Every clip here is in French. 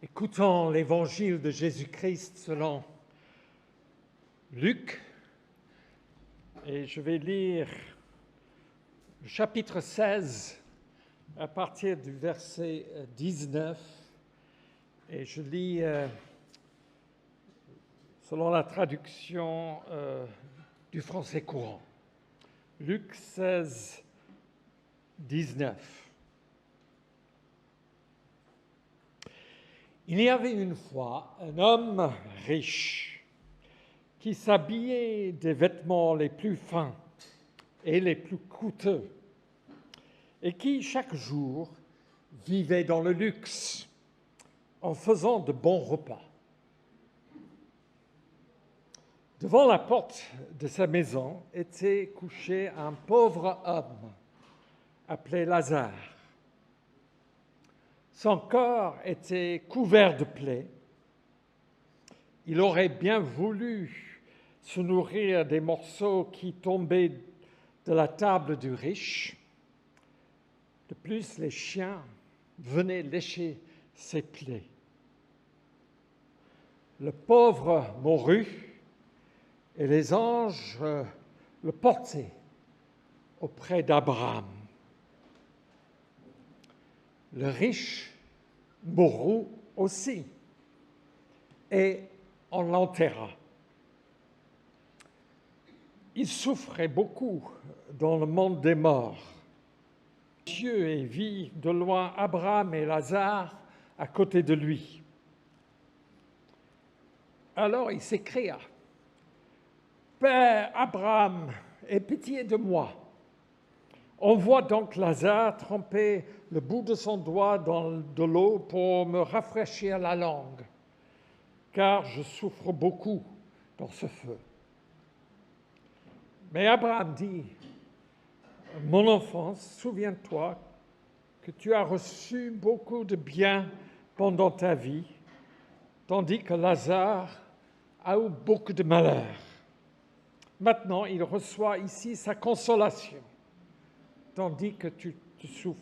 Écoutons l'évangile de Jésus-Christ selon Luc, et je vais lire le chapitre 16 à partir du verset 19, et je lis selon la traduction du français courant. Luc 16, 19. Il y avait une fois un homme riche qui s'habillait des vêtements les plus fins et les plus coûteux et qui, chaque jour, vivait dans le luxe en faisant de bons repas. Devant la porte de sa maison était couché un pauvre homme appelé Lazare. Son corps était couvert de plaies. Il aurait bien voulu se nourrir des morceaux qui tombaient de la table du riche. De plus, les chiens venaient lécher ses plaies. Le pauvre mourut et les anges le portaient auprès d'Abraham. Le riche mourut aussi et on l'enterra. Il souffrait beaucoup dans le monde des morts. Dieu vit de loin Abraham et Lazare à côté de lui. Alors il s'écria: « Père Abraham, aie pitié de moi. Envoie donc Lazare tremper le bout de son doigt dans de l'eau pour me rafraîchir la langue, car je souffre beaucoup dans ce feu. » Mais Abraham dit: « Mon enfant, souviens-toi que tu as reçu beaucoup de bien pendant ta vie, tandis que Lazare a eu beaucoup de malheur. Maintenant, il reçoit ici sa consolation, tandis que tu souffres.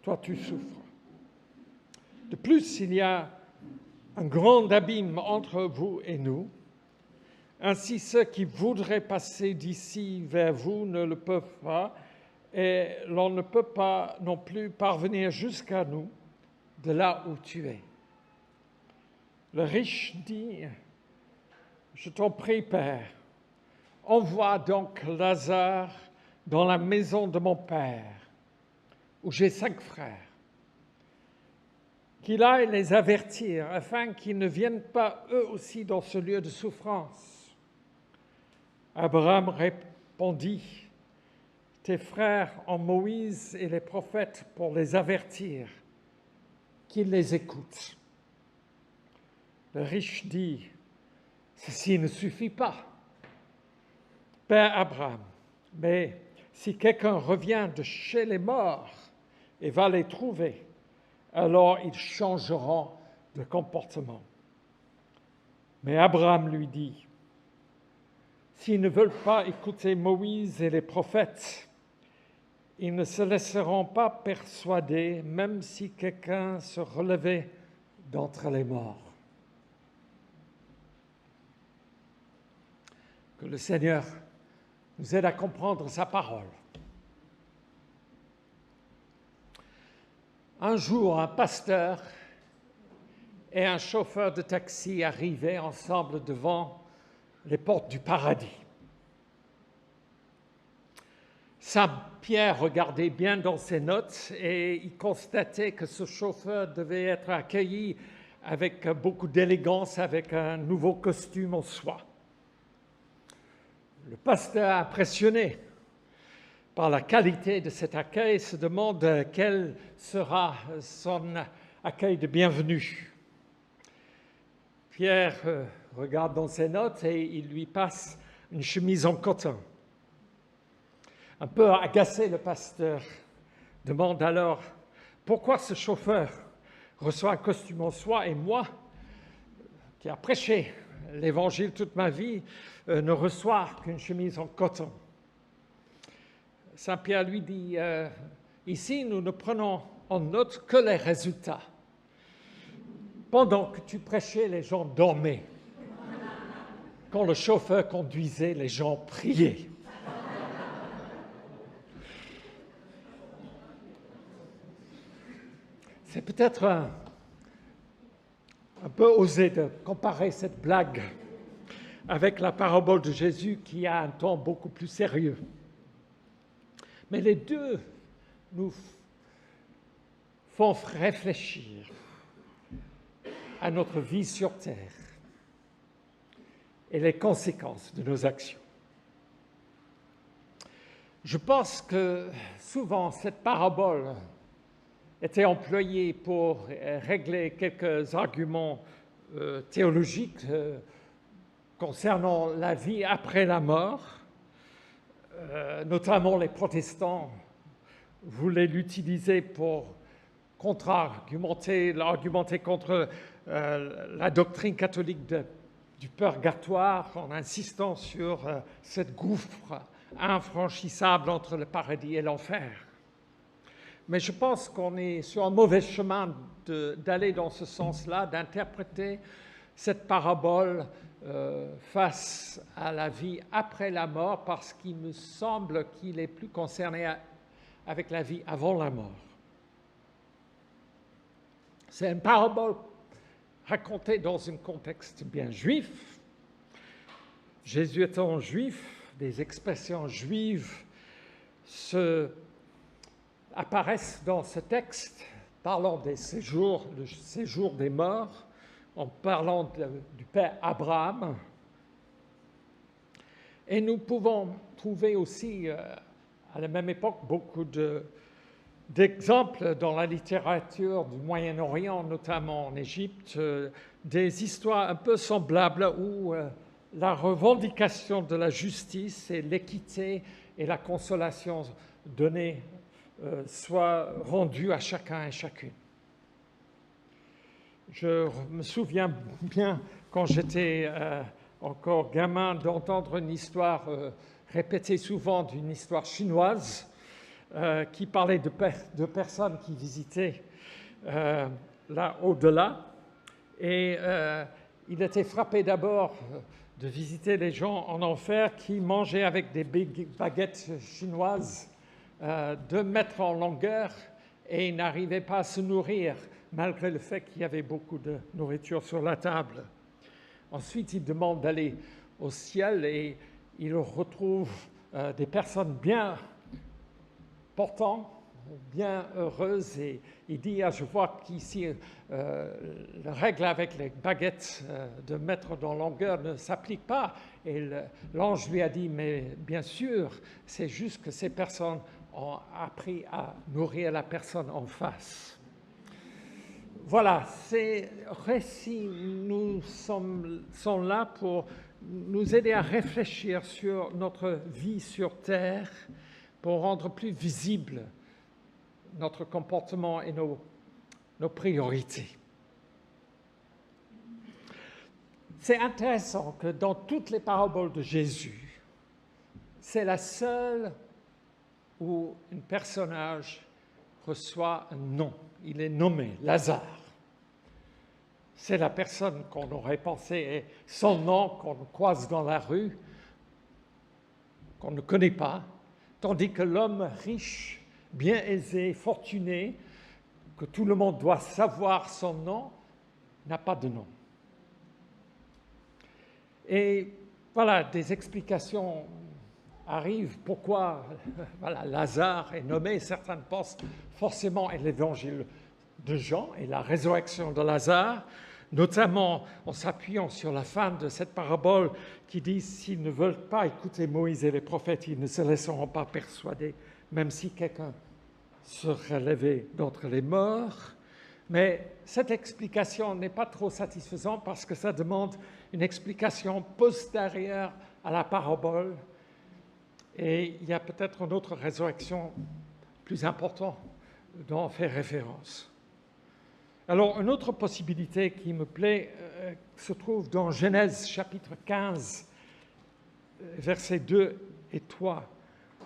Toi, tu souffres. De plus, il y a un grand abîme entre vous et nous. Ainsi, ceux qui voudraient passer d'ici vers vous ne le peuvent pas, et l'on ne peut pas non plus parvenir jusqu'à nous, de là où tu es. » Le riche dit: « Je t'en prie, Père, envoie donc Lazare dans la maison de mon Père, où j'ai 5 frères, qu'il aille les avertir, afin qu'ils ne viennent pas eux aussi dans ce lieu de souffrance. » Abraham répondit: « Tes frères ont Moïse et les prophètes pour les avertir, qu'ils les écoutent. » Le riche dit: « Ceci ne suffit pas, Père Abraham, mais si quelqu'un revient de chez les morts et va les trouver, alors ils changeront de comportement. » Mais Abraham lui dit: « S'ils ne veulent pas écouter Moïse et les prophètes, ils ne se laisseront pas persuader, même si quelqu'un se relevait d'entre les morts. » Que le Seigneur nous aide à comprendre sa parole. Un jour, un pasteur et un chauffeur de taxi arrivaient ensemble devant les portes du paradis. Saint Pierre regardait bien dans ses notes et il constatait que ce chauffeur devait être accueilli avec beaucoup d'élégance, avec un nouveau costume en soie. Le pasteur, impressionné par la qualité de cet accueil, se demande quel sera son accueil de bienvenue. Pierre regarde dans ses notes et il lui passe une chemise en coton. Un peu agacé, le pasteur demande alors: « Pourquoi ce chauffeur reçoit un costume en soie et moi, qui a prêché l'Évangile toute ma vie, ne reçoit qu'une chemise en coton ?» Saint Pierre lui dit: « Ici, nous ne prenons en note que les résultats. pendant que tu prêchais, les gens dormaient. Quand le chauffeur conduisait, les gens priaient. C'est peut-être un peu osé de comparer cette blague avec la parabole de Jésus qui a un ton beaucoup plus sérieux. Mais les deux nous font réfléchir à notre vie sur terre et les conséquences de nos actions. Je pense que souvent cette parabole était employée pour régler quelques arguments théologiques concernant la vie après la mort. Notamment les protestants voulaient l'utiliser pour argumenter contre la doctrine catholique du purgatoire en insistant sur cette gouffre infranchissable entre le paradis et l'enfer. Mais je pense qu'on est sur un mauvais chemin d'aller dans ce sens-là, d'interpréter cette parabole face à la vie après la mort, parce qu'il me semble qu'il est plus concerné avec la vie avant la mort. C'est une parabole racontée dans un contexte bien juif. Jésus étant juif, des expressions juives apparaissent dans ce texte, parlant le séjour des morts, en parlant du père Abraham. Et nous pouvons trouver aussi, à la même époque, beaucoup d'exemples dans la littérature du Moyen-Orient, notamment en Égypte, des histoires un peu semblables où la revendication de la justice et l'équité et la consolation donnée soient rendues à chacun et chacune. Je me souviens bien, quand j'étais encore gamin, d'entendre une histoire répétée souvent d'une histoire chinoise qui parlait de personnes qui visitaient là au-delà. Et il était frappé d'abord de visiter les gens en enfer qui mangeaient avec des baguettes chinoises 2 mètres en longueur et n'arrivaient pas à se nourrir, malgré le fait qu'il y avait beaucoup de nourriture sur la table. Ensuite, il demande d'aller au ciel et il retrouve des personnes bien portantes, bien heureuses, et il dit je vois qu'ici la règle avec les baguettes de mètres dans longueur ne s'applique pas. Et l'ange lui a dit mais bien sûr, c'est juste que ces personnes ont appris à nourrir la personne en face. Voilà, ces récits sont là pour nous aider à réfléchir sur notre vie sur Terre, pour rendre plus visible notre comportement et nos priorités. C'est intéressant que dans toutes les paraboles de Jésus, c'est la seule où un personnage reçoit un nom. Il est nommé Lazare. C'est la personne qu'on aurait pensé est son nom, qu'on croise dans la rue, qu'on ne connaît pas, tandis que l'homme riche, bien aisé, fortuné, que tout le monde doit savoir son nom, n'a pas de nom. Et voilà, des explications arrivent. Pourquoi Lazare est nommé? Certains pensent forcément à l'évangile de Jean et la résurrection de Lazare, notamment en s'appuyant sur la fin de cette parabole qui dit « S'ils ne veulent pas écouter Moïse et les prophètes, ils ne se laisseront pas persuader, même si quelqu'un se relève d'entre les morts ». Mais cette explication n'est pas trop satisfaisante parce que ça demande une explication postérieure à la parabole. Et il y a peut-être une autre résurrection plus importante dont on fait référence. Alors, une autre possibilité qui me plaît se trouve dans Genèse chapitre 15, versets 2 et 3,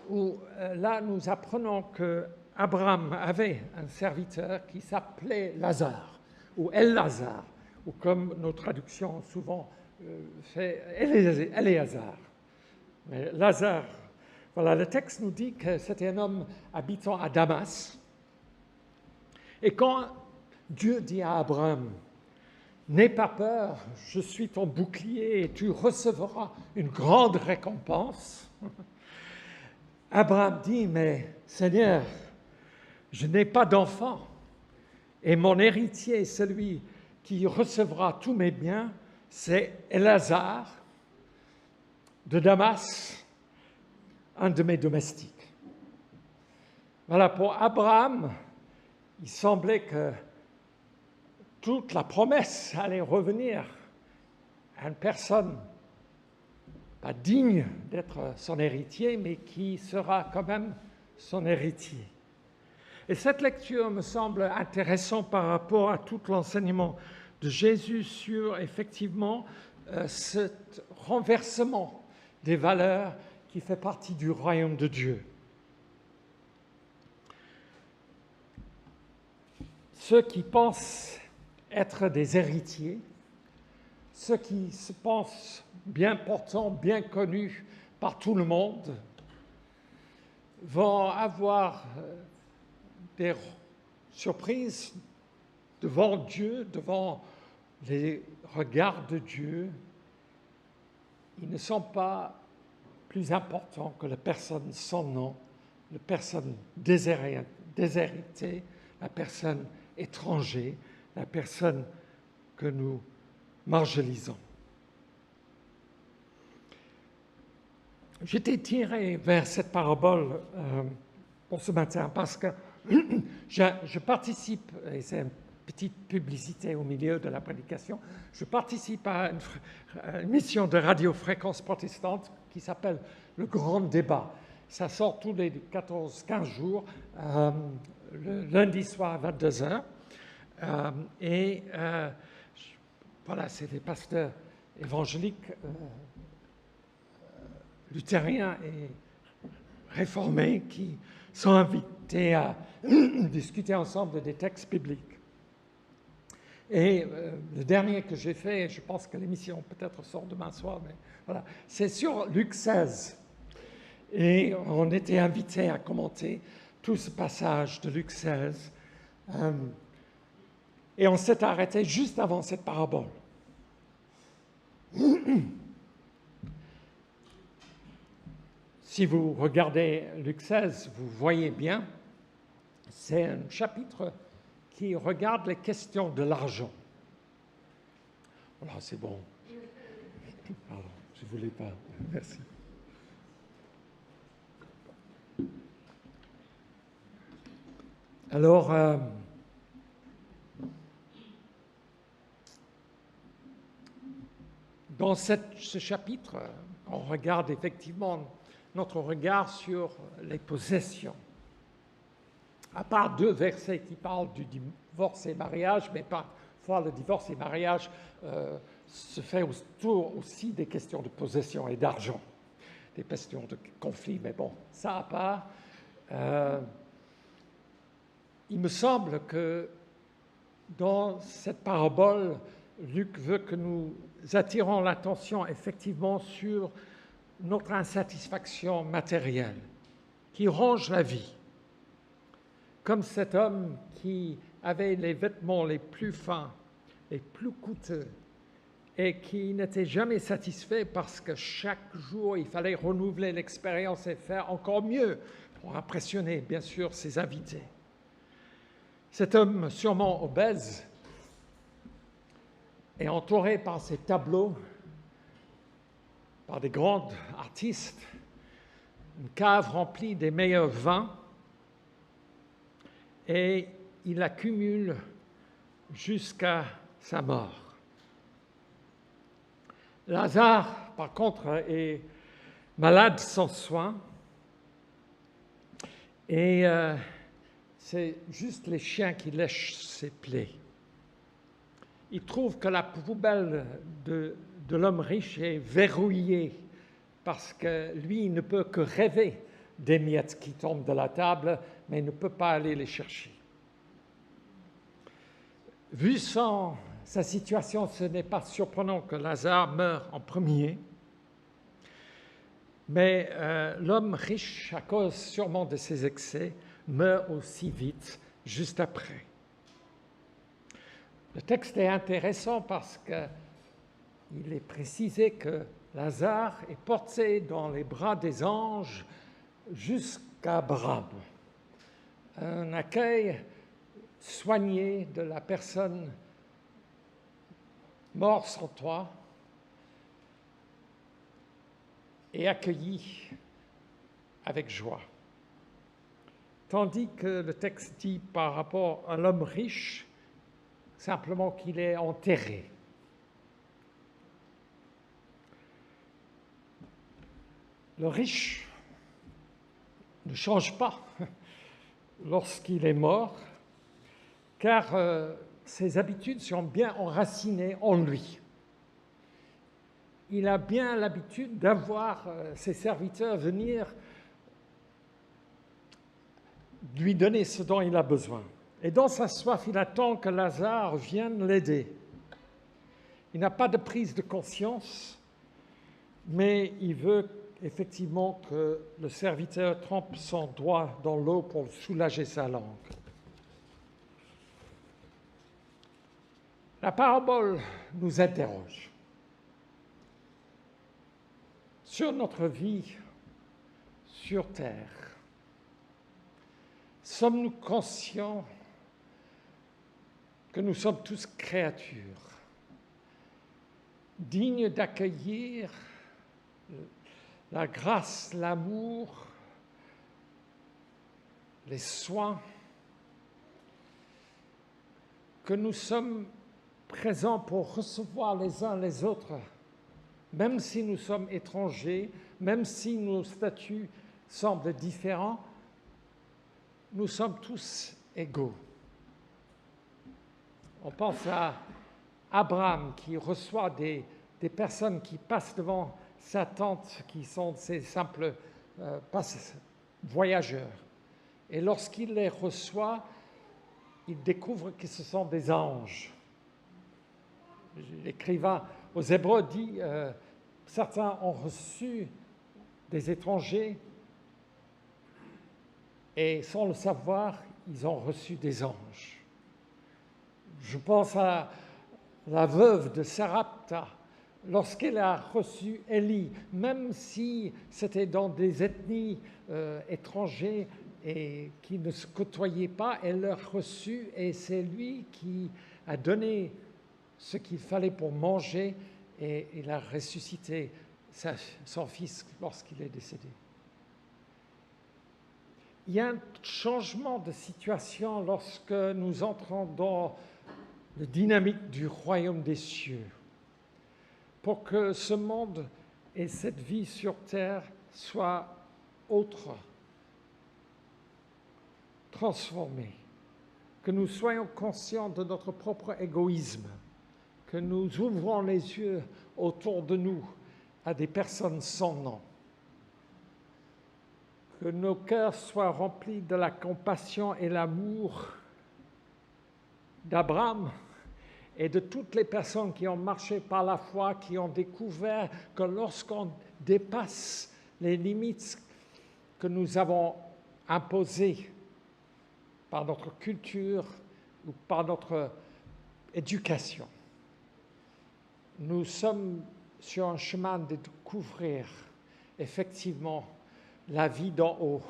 où là nous apprenons qu'Abraham avait un serviteur qui s'appelait Lazare. ou El-Lazare, ou comme nos traductions souvent fait Éléazar. Mais Lazare, voilà, le texte nous dit que c'était un homme habitant à Damas. Et quand Dieu dit à Abraham, n'aie pas peur, je suis ton bouclier et tu recevras une grande récompense. Abraham dit, mais Seigneur, je n'ai pas d'enfant et mon héritier, celui qui recevra tous mes biens, c'est Éléazar de Damas, un de mes domestiques. Voilà, pour Abraham, il semblait que toute la promesse allait revenir à une personne pas digne d'être son héritier, mais qui sera quand même son héritier. Et cette lecture me semble intéressante par rapport à tout l'enseignement de Jésus sur, effectivement, ce renversement des valeurs qui fait partie du royaume de Dieu. Ceux qui pensent être des héritiers, ceux qui se pensent bien portants, bien connus par tout le monde, vont avoir des surprises devant Dieu, devant les regards de Dieu. Ils ne sont pas plus importants que la personne sans nom, la personne déshéritée, la personne étrangère, la personne que nous marginalisons. J'étais tiré vers cette parabole pour ce matin parce que je participe, et c'est une petite publicité au milieu de la prédication, je participe à une mission de radio-fréquence protestante qui s'appelle Le Grand Débat. Ça sort tous les 14-15 jours, le lundi soir à 22h. Voilà, c'est des pasteurs évangéliques luthériens et réformés qui sont invités à discuter ensemble des textes bibliques. Et le dernier que j'ai fait, je pense que l'émission peut-être sort demain soir, mais voilà, c'est sur Luc 16. Et on était invités à commenter tout ce passage de Luc 16. Et on s'est arrêté juste avant cette parabole. Si vous regardez Luc 16, vous voyez bien, c'est un chapitre qui regarde les questions de l'argent. Voilà, c'est bon. Pardon, je ne voulais pas. Merci. Alors, dans ce chapitre, on regarde effectivement notre regard sur les possessions. À part 2 versets qui parlent du divorce et mariage, mais parfois le divorce et mariage se fait autour aussi des questions de possession et d'argent, des questions de conflit, mais bon, ça à part. Il me semble que dans cette parabole, Luc veut que nous attirons l'attention effectivement sur notre insatisfaction matérielle qui ronge la vie. Comme cet homme qui avait les vêtements les plus fins, les plus coûteux, et qui n'était jamais satisfait parce que chaque jour, il fallait renouveler l'expérience et faire encore mieux pour impressionner, bien sûr, ses invités. Cet homme sûrement obèse est entouré par ses tableaux, par des grands artistes, une cave remplie des meilleurs vins, et il accumule jusqu'à sa mort. Lazare, par contre, est malade sans soin, et c'est juste les chiens qui lèchent ses plaies. Il trouve que la poubelle de l'homme riche est verrouillée parce que lui, il ne peut que rêver des miettes qui tombent de la table, mais il ne peut pas aller les chercher. Vu sa situation, ce n'est pas surprenant que Lazare meure en premier, mais l'homme riche, à cause sûrement de ses excès, meurt aussi vite, juste après. Le texte est intéressant parce qu'il est précisé que Lazare est porté dans les bras des anges jusqu'à Abraham. Un accueil soigné de la personne morte sans toi et accueilli avec joie. Tandis que le texte dit par rapport à l'homme riche, simplement qu'il est enterré. Le riche ne change pas lorsqu'il est mort, car ses habitudes sont bien enracinées en lui. Il a bien l'habitude d'avoir ses serviteurs venir lui donner ce dont il a besoin. Et dans sa soif, il attend que Lazare vienne l'aider. Il n'a pas de prise de conscience, mais il veut effectivement que le serviteur trempe son doigt dans l'eau pour soulager sa langue. La parabole nous interroge sur notre vie sur terre. Sommes-nous conscients que nous sommes tous créatures, dignes d'accueillir la grâce, l'amour, les soins, que nous sommes présents pour recevoir les uns les autres, même si nous sommes étrangers, même si nos statuts semblent différents, nous sommes tous égaux. On pense à Abraham qui reçoit des personnes qui passent devant sa tente, qui sont ces simples voyageurs. Et lorsqu'il les reçoit, il découvre que ce sont des anges. L'écrivain aux Hébreux dit certains ont reçu des étrangers et sans le savoir, ils ont reçu des anges. Je pense à la veuve de Sarepta, lorsqu'elle a reçu Élie, même si c'était dans des ethnies étrangères et qui ne se côtoyaient pas, elle l'a reçu et c'est lui qui a donné ce qu'il fallait pour manger et il a ressuscité son fils lorsqu'il est décédé. Il y a un changement de situation lorsque nous entrons dans la dynamique du royaume des cieux. Pour que ce monde et cette vie sur terre soient autres, transformés, que nous soyons conscients de notre propre égoïsme, que nous ouvrons les yeux autour de nous à des personnes sans nom, que nos cœurs soient remplis de la compassion et l'amour d'Abraham et de toutes les personnes qui ont marché par la foi, qui ont découvert que lorsqu'on dépasse les limites que nous avons imposées par notre culture ou par notre éducation, nous sommes sur un chemin de découvrir effectivement la vie d'en haut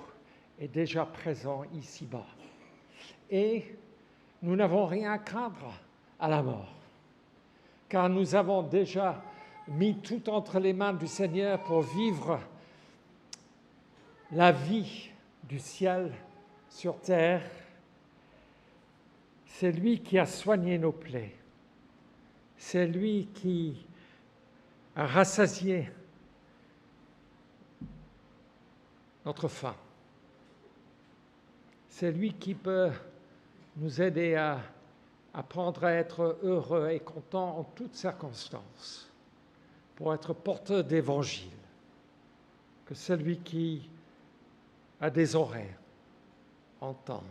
est déjà présente ici-bas. Et nous n'avons rien à craindre à la mort, car nous avons déjà mis tout entre les mains du Seigneur pour vivre la vie du ciel sur terre. C'est lui qui a soigné nos plaies. C'est lui qui a rassasié notre faim. C'est lui qui peut nous aider à apprendre à être heureux et content en toutes circonstances, pour être porteur d'évangile. Que celui qui a des oreilles entende.